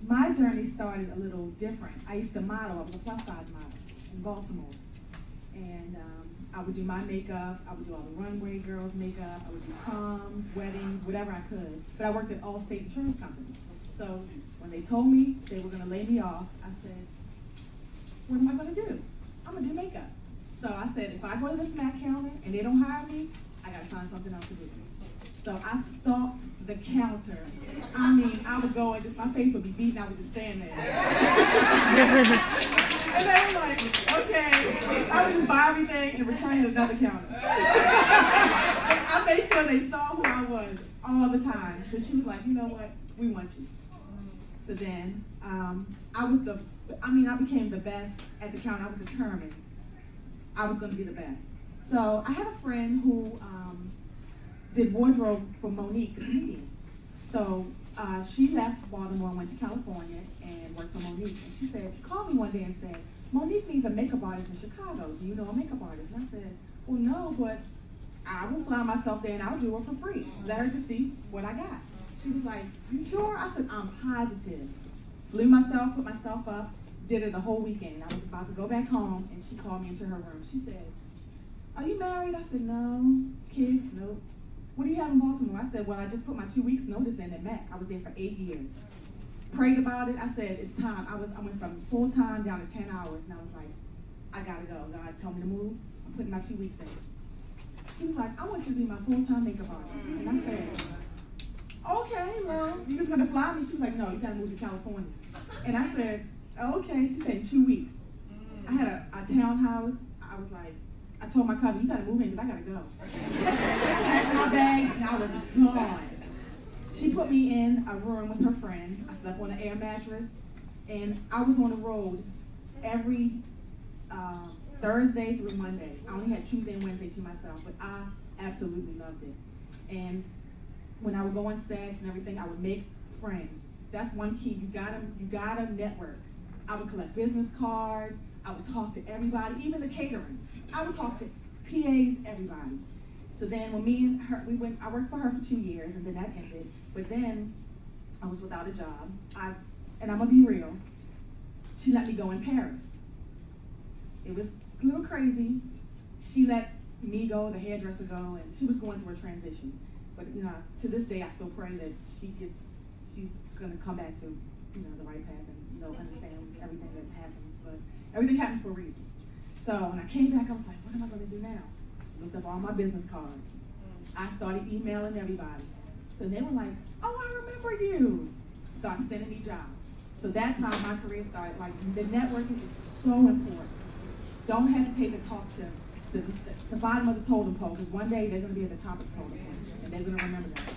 my journey started a little different. I used to model. I was a plus-size model in Baltimore. And I would do my makeup. I would do all the runway girls' makeup. I would do proms, weddings, whatever I could. But I worked at Allstate Insurance Company. So when they told me they were going to lay me off, I said, what am I going to do? I'm going to do makeup. So I said, if I go to the snack counter and they don't hire me, I got to find something else to do. So I stalked the counter. I mean, I would go and my face would be beaten. I would just stand there. And they were like, okay. I would just buy everything and return it to another counter. I made sure they saw who I was all the time. So she was like, you know what? We want you. So then I became the best at the counter. I was determined I was going to be the best. So I had a friend who did wardrobe for Monique, the comedian. So she left Baltimore and went to California and worked for Monique. And she called me one day and said, Monique needs a makeup artist in Chicago. Do you know a makeup artist? And I said, well, no, but I will fly myself there and I'll do it for free. Let her just see what I got. She was like, you sure? I said, I'm positive. Flew myself, put myself up, did it the whole weekend. I was about to go back home and she called me into her room. She said, are you married? I said, no. Kids? Nope. What do you have in Baltimore? I said, well, I just put my 2 weeks notice in at Mac. I was there for 8 years. Prayed about it. I said, it's time. I went from full time down to 10 hours, and I was like, I gotta go. God told me to move. I'm putting my 2 weeks in. She was like, I want you to be my full-time makeup artist. And I said, okay, well, you just gonna fly me? She was like, no, you gotta move to California. And I said, okay. She said, 2 weeks. I had a townhouse. I was like, I told my cousin, you gotta move in because I gotta go. Packed my bags and I was gone. She put me in a room with her friend. I slept on an air mattress and I was on the road every Thursday through Monday. I only had Tuesday and Wednesday to myself, but I absolutely loved it. And when I would go on sets and everything, I would make friends. That's one key. You gotta network. I would collect business cards. I would talk to everybody, even the catering. I would talk to PAs, everybody. So then when me and her, I worked for her for 2 years and then that ended. But then I was without a job. And I'm gonna be real, she let me go in Paris. It was a little crazy. She let me go, the hairdresser go, and she was going through a transition. But to this day, I still pray that she's gonna come back to, the right path and, understand everything that happens. But everything happens for a reason. So when I came back, I was like, what am I gonna do now? Looked up all my business cards. I started emailing everybody. So they were like, oh, I remember you. Start sending me jobs. So that's how my career started. Like, the networking is so important. Don't hesitate to talk to the bottom of the totem pole, because one day they're gonna be at the top of the totem pole, and they're gonna remember that.